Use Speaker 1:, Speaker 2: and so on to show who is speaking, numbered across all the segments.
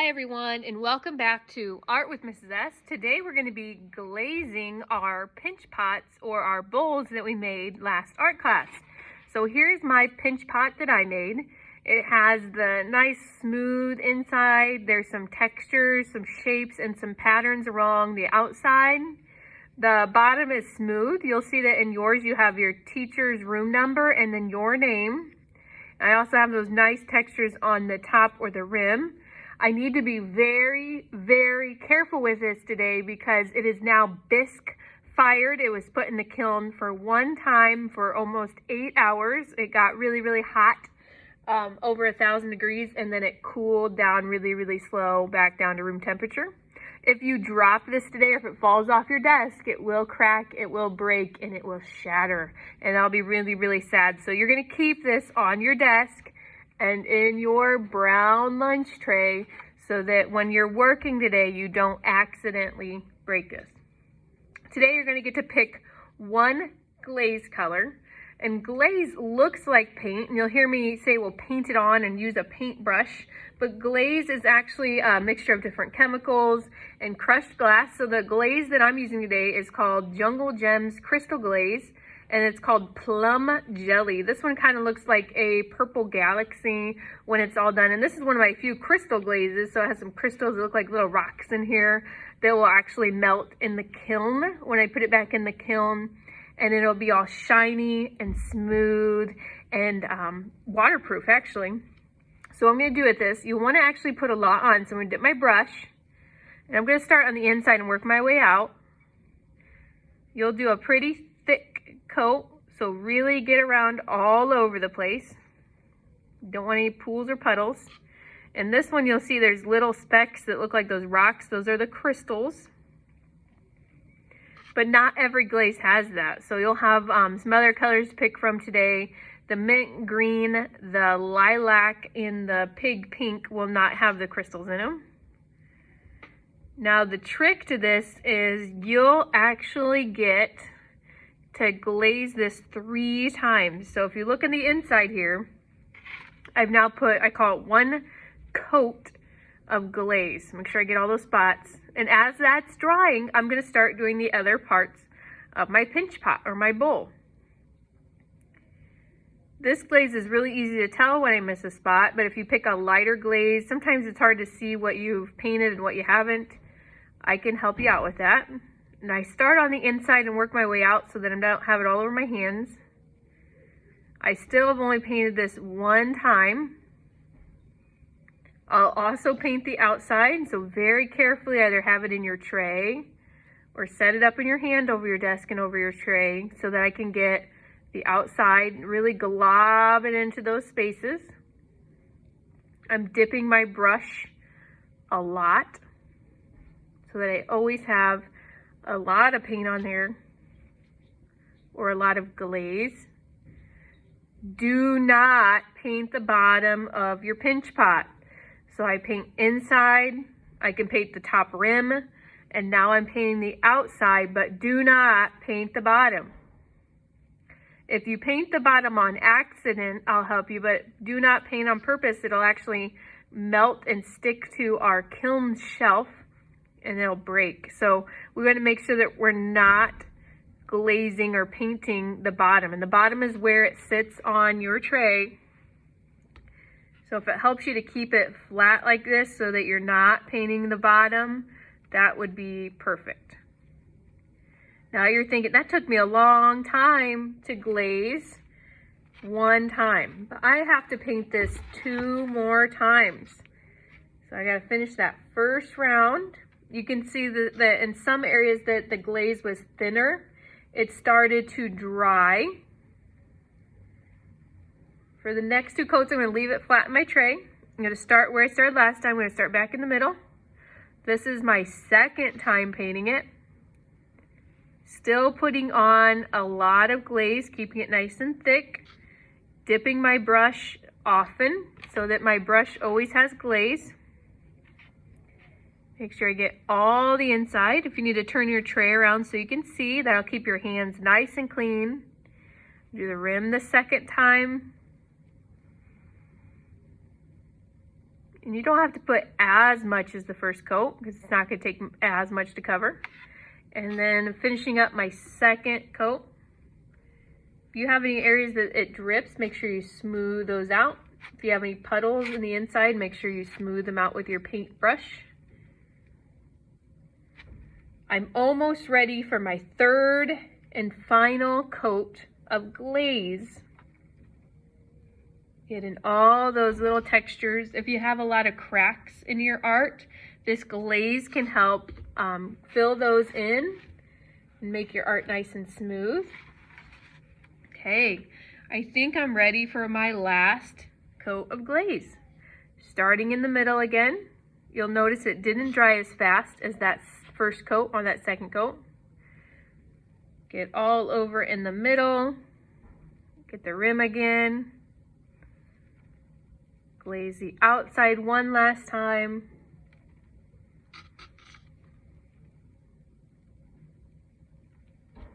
Speaker 1: Hi everyone, and welcome back to Art with Mrs. S. Today we're going to be glazing our pinch pots or our bowls that we made last art class. So here's my pinch pot that I made. It has the nice smooth inside. There's some textures, some shapes, and some patterns along the outside. The bottom is smooth. You'll see that in yours you have your teacher's room number and then your name. I also have those nice textures on the top or the rim. I need to be very, very careful with this today because it is now bisque fired. It was put in the kiln for one time for almost 8 hours. It got really, really hot, over 1,000 degrees, and then it cooled down really, really slow back down to room temperature. If you drop this today or if it falls off your desk, it will crack, it will break, and it will shatter. And I'll be really, really sad. So you're going to keep this on your desk and in your brown lunch tray so that when you're working today, you don't accidentally break this. Today, you're going to get to pick one glaze color. And glaze looks like paint, and you'll hear me say we'll paint it on and use a paintbrush, but glaze is actually a mixture of different chemicals and crushed glass. So the glaze that I'm using today is called Jungle Gems Crystal Glaze, and it's called Plum Jelly. This one kind of looks like a purple galaxy when it's all done, and this is one of my few crystal glazes, so it has some crystals that look like little rocks in here that will actually melt in the kiln when I put it back in the kiln. And it'll be all shiny and smooth and waterproof, actually. So what I'm going to do with this, you want to actually put a lot on. So I'm going to dip my brush, and I'm going to start on the inside and work my way out. You'll do a pretty thick coat, so really get around all over the place. Don't want any pools or puddles. And this one, you'll see there's little specks that look like those rocks. Those are the crystals. But not every glaze has that. So you'll have some other colors to pick from today. The mint green, the lilac, and the pig pink will not have the crystals in them. Now the trick to this is you'll actually get to glaze this 3 times. So if you look on the inside here, I've now put, I call it one coat of glaze. Make sure I get all those spots. And as that's drying, I'm going to start doing the other parts of my pinch pot or my bowl. This glaze is really easy to tell when I miss a spot, but if you pick a lighter glaze, sometimes it's hard to see what you've painted and what you haven't. I can help you out with that. And I start on the inside and work my way out so that I don't have it all over my hands. I still have only painted this one time. I'll also paint the outside, so very carefully either have it in your tray or set it up in your hand over your desk and over your tray so that I can get the outside, really glob it into those spaces. I'm dipping my brush a lot so that I always have a lot of paint on there or a lot of glaze. Do not paint the bottom of your pinch pot. So I paint inside, I can paint the top rim, and now I'm painting the outside, but do not paint the bottom. If you paint the bottom on accident, I'll help you, but do not paint on purpose. It'll actually melt and stick to our kiln shelf, and it'll break. So we want to make sure that we're not glazing or painting the bottom, and the bottom is where it sits on your tray. So if it helps you to keep it flat like this so that you're not painting the bottom, that would be perfect. Now you're thinking, that took me a long time to glaze one time. But I have to paint this 2 more times. So I gotta finish that first round. You can see that in some areas that the glaze was thinner, it started to dry. For the next 2 coats, I'm going to leave it flat in my tray. I'm going to start where I started last time. I'm going to start back in the middle. This is my second time painting it. Still putting on a lot of glaze, keeping it nice and thick. Dipping my brush often so that my brush always has glaze. Make sure I get all the inside. If you need to turn your tray around so you can see, that'll keep your hands nice and clean. Do the rim the second time. And you don't have to put as much as the first coat because it's not going to take as much to cover. And then finishing up my second coat. If you have any areas that it drips, make sure you smooth those out. If you have any puddles in the inside, make sure you smooth them out with your paintbrush. I'm almost ready for my third and final coat of glaze. Getting all those little textures. If you have a lot of cracks in your art, this glaze can help fill those in and make your art nice and smooth. Okay, I think I'm ready for my last coat of glaze. Starting in the middle again, you'll notice it didn't dry as fast as that first coat on that second coat. Get all over in the middle, get the rim again. Glaze the outside one last time.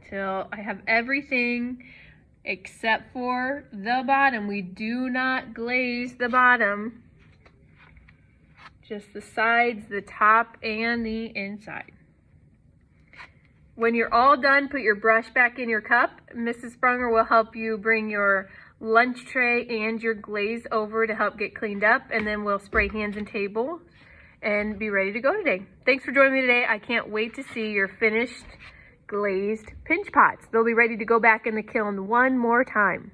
Speaker 1: Till I have everything except for the bottom. We do not glaze the bottom. Just the sides, the top, and the inside. When you're all done, put your brush back in your cup. Mrs. Sprunger will help you bring your lunch tray and your glaze over to help get cleaned up, and then we'll spray hands and table and be ready to go today. Thanks for joining me today. I can't wait to see your finished glazed pinch pots. They'll be ready to go back in the kiln one more time.